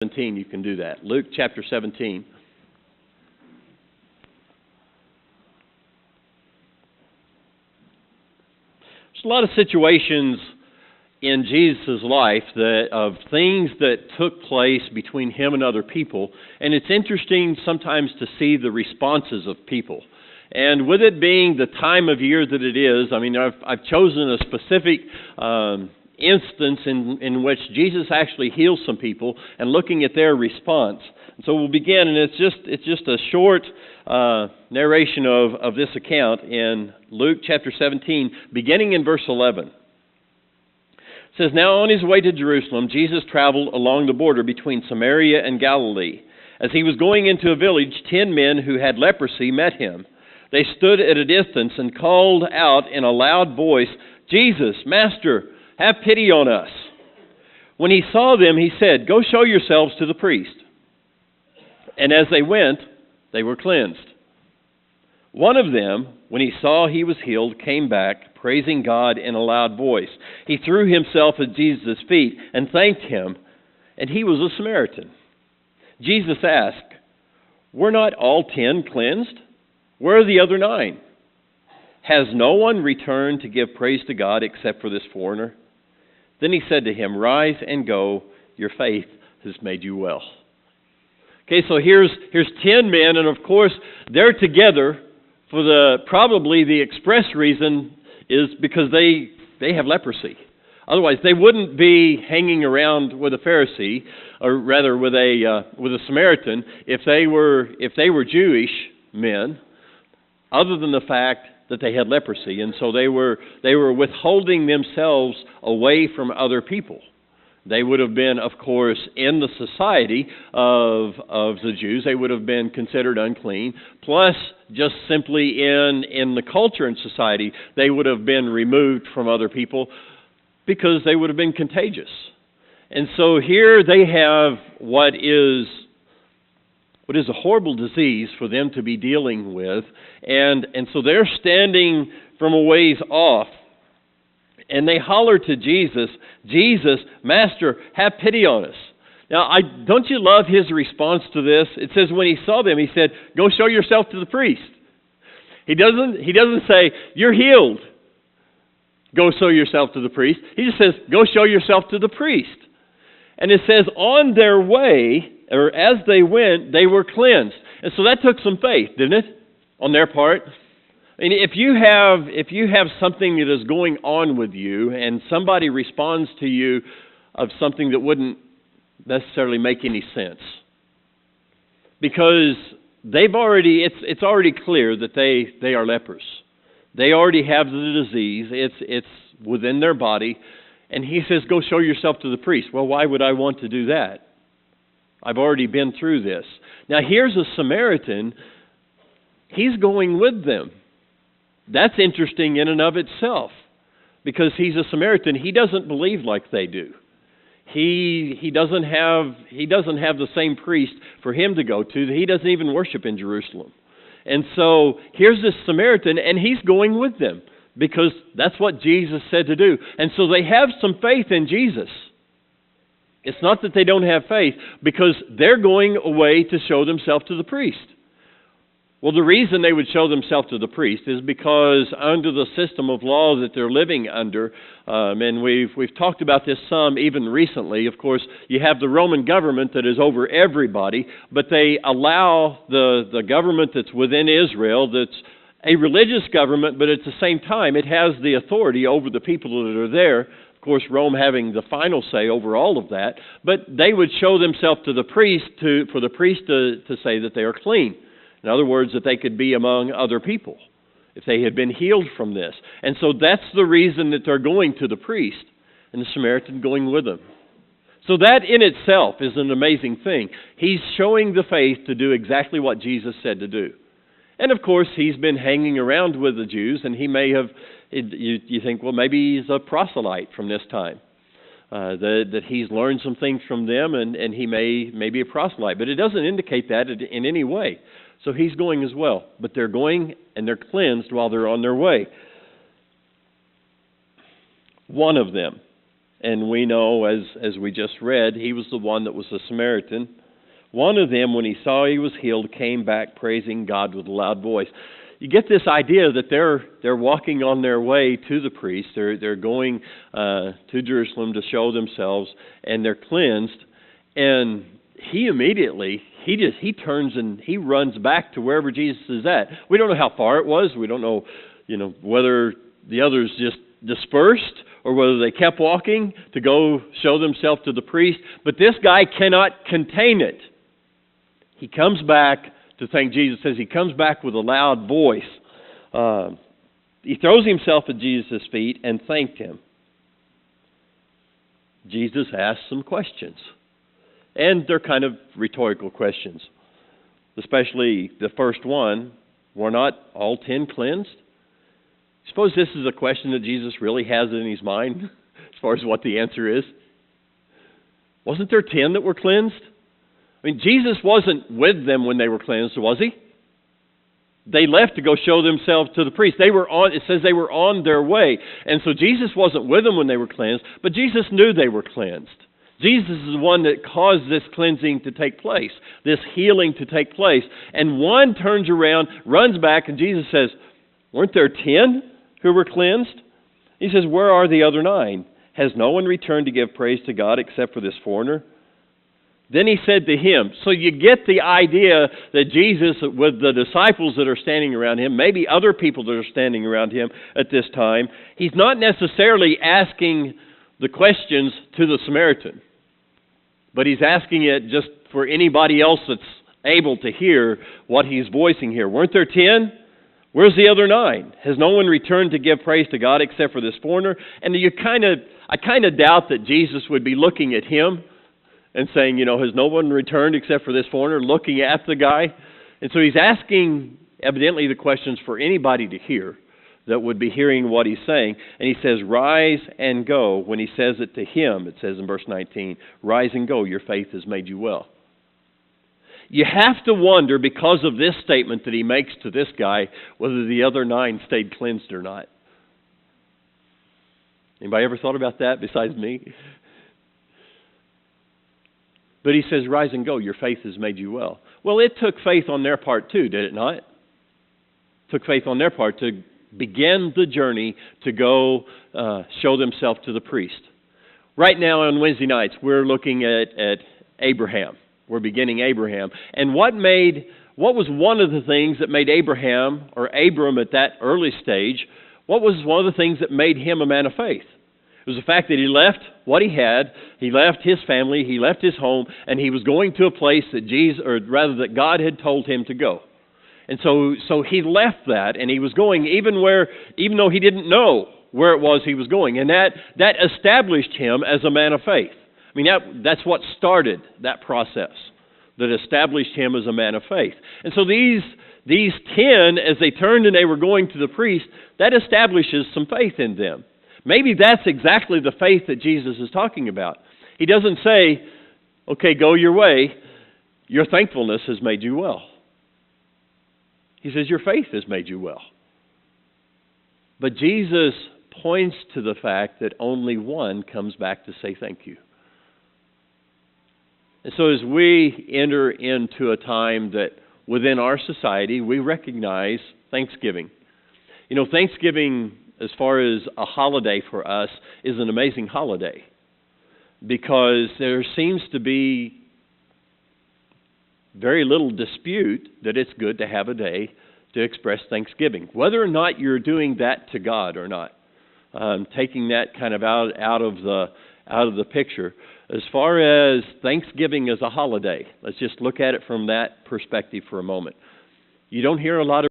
17, you can do that. Luke chapter 17. There's a lot of situations in Jesus' life of things that took place between him and other people, and it's interesting sometimes to see the responses of people. And with it being the time of year that it is, I've chosen a specific instance in which Jesus actually heals some people and looking at their response. And so we'll begin, and it's just a short narration of this account in Luke chapter 17, beginning in verse 11. It says, "Now on his way to Jerusalem, Jesus traveled along the border between Samaria and Galilee. As he was going into a village, 10 men who had leprosy met him. They stood at a distance and called out in a loud voice, 'Jesus, Master, have pity on us.' When he saw them, he said, 'Go show yourselves to the priest.' And as they went, they were cleansed. One of them, when he saw he was healed, came back, praising God in a loud voice. He threw himself at Jesus' feet and thanked him, and he was a Samaritan. Jesus asked, 'Were not all 10 cleansed? Where are the other 9? Has no one returned to give praise to God except for this foreigner?' Then he said to him, 'Rise and go, your faith has made you well.'" Okay, so here's 10 men, and of course they're together for probably the express reason is because they have leprosy. Otherwise, they wouldn't be hanging around with a Pharisee, or rather with a Samaritan, if they were Jewish men, other than the fact that they had leprosy, and so they were withholding themselves away from other people. They would have been, of course, in the society of the Jews, they would have been considered unclean. Plus, just simply in the culture and society, they would have been removed from other people because they would have been contagious. And so here they have what is a horrible disease for them to be dealing with. And so they're standing from a ways off, and they holler to Jesus, "Jesus, Master, have pity on us." Now, don't you love his response to this? It says when he saw them, he said, "Go show yourself to the priest." He doesn't say, "You're healed. Go show yourself to the priest." He just says, "Go show yourself to the priest." And it says, on their way, or as they went, they were cleansed. And so that took some faith, didn't it, on their part? I mean, if you have something that is going on with you, and somebody responds to you of something that wouldn't necessarily make any sense, because it's already clear that they are lepers. They already have the disease. It's within their body. And he says, "Go show yourself to the priest." Well, why would I want to do that? I've already been through this. Now, here's a Samaritan. He's going with them. That's interesting in and of itself, because he's a Samaritan. He doesn't believe like they do. He doesn't have the same priest for him to go to. He doesn't even worship in Jerusalem. And so here's this Samaritan, and he's going with them because that's what Jesus said to do. And so they have some faith in Jesus. It's not that they don't have faith, because they're going away to show themselves to the priest. Well, the reason they would show themselves to the priest is because under the system of law that they're living under, and we've talked about this some even recently, of course, you have the Roman government that is over everybody, but they allow the government that's within Israel, that's a religious government, but at the same time it has the authority over the people that are there. Of course, Rome having the final say over all of that, but they would show themselves to the priest for the priest to say that they are clean. In other words, that they could be among other people if they had been healed from this. And so that's the reason that they're going to the priest, and the Samaritan going with them. So that in itself is an amazing thing. He's showing the faith to do exactly what Jesus said to do. And of course, he's been hanging around with the Jews, and he may have, you think, well, maybe he's a proselyte from this time. That he's learned some things from them, and he may be a proselyte. But it doesn't indicate that in any way. So he's going as well. But they're going, and they're cleansed while they're on their way. One of them. And we know, as we just read, he was the one that was a Samaritan. One of them, when he saw he was healed, came back praising God with a loud voice. You get this idea that they're walking on their way to the priest. They're going to Jerusalem to show themselves, and they're cleansed. And he immediately, he turns and he runs back to wherever Jesus is at. We don't know how far it was. We don't know, whether the others just dispersed or whether they kept walking to go show themselves to the priest. But this guy cannot contain it. He comes back to thank Jesus. It says he comes back with a loud voice. He throws himself at Jesus' feet and thanked him. Jesus asked some questions. And they're kind of rhetorical questions. Especially the first one, were not all 10 cleansed? Suppose this is a question that Jesus really has in his mind as far as what the answer is. Wasn't there 10 that were cleansed? I mean, Jesus wasn't with them when they were cleansed, was he? They left to go show themselves to the priest. It says they were on their way. And so Jesus wasn't with them when they were cleansed, but Jesus knew they were cleansed. Jesus is the one that caused this cleansing to take place, this healing to take place. And one turns around, runs back, and Jesus says, weren't there 10 who were cleansed? He says, where are the other 9? Has no one returned to give praise to God except for this foreigner? Then he said to him, so you get the idea that Jesus, with the disciples that are standing around him, maybe other people that are standing around him at this time, he's not necessarily asking the questions to the Samaritan, but he's asking it just for anybody else that's able to hear what he's voicing here. Weren't there 10? Where's the other 9? Has no one returned to give praise to God except for this foreigner? And I kind of doubt that Jesus would be looking at him and saying, has no one returned except for this foreigner, looking at the guy. And so he's asking, evidently, the questions for anybody to hear that would be hearing what he's saying. And he says, rise and go. When he says it to him, it says in verse 19, rise and go, your faith has made you well. You have to wonder, because of this statement that he makes to this guy, whether the other 9 stayed cleansed or not. Anybody ever thought about that besides me? But he says, rise and go, your faith has made you well. Well, it took faith on their part too, did it not? It took faith on their part to begin the journey to go show themselves to the priest. Right now on Wednesday nights, we're looking at Abraham. We're beginning Abraham. And what was one of the things that made Abraham, or Abram at that early stage, what was one of the things that made him a man of faith? It was the fact that he left what he had, he left his family, he left his home, and he was going to a place that God had told him to go. And so he left that, and he was going even though he didn't know where it was he was going. And that established him as a man of faith. I mean, that's what started that process, that established him as a man of faith. And so these 10, as they turned and they were going to the priest, that establishes some faith in them. Maybe that's exactly the faith that Jesus is talking about. He doesn't say, okay, go your way. Your thankfulness has made you well. He says, your faith has made you well. But Jesus points to the fact that only one comes back to say thank you. And so as we enter into a time that within our society, we recognize Thanksgiving. Thanksgiving, as far as a holiday for us, is an amazing holiday because there seems to be very little dispute that it's good to have a day to express thanksgiving, whether or not you're doing that to God or not. Taking that kind of out of the picture. As far as Thanksgiving as a holiday, let's just look at it from that perspective for a moment. You don't hear a lot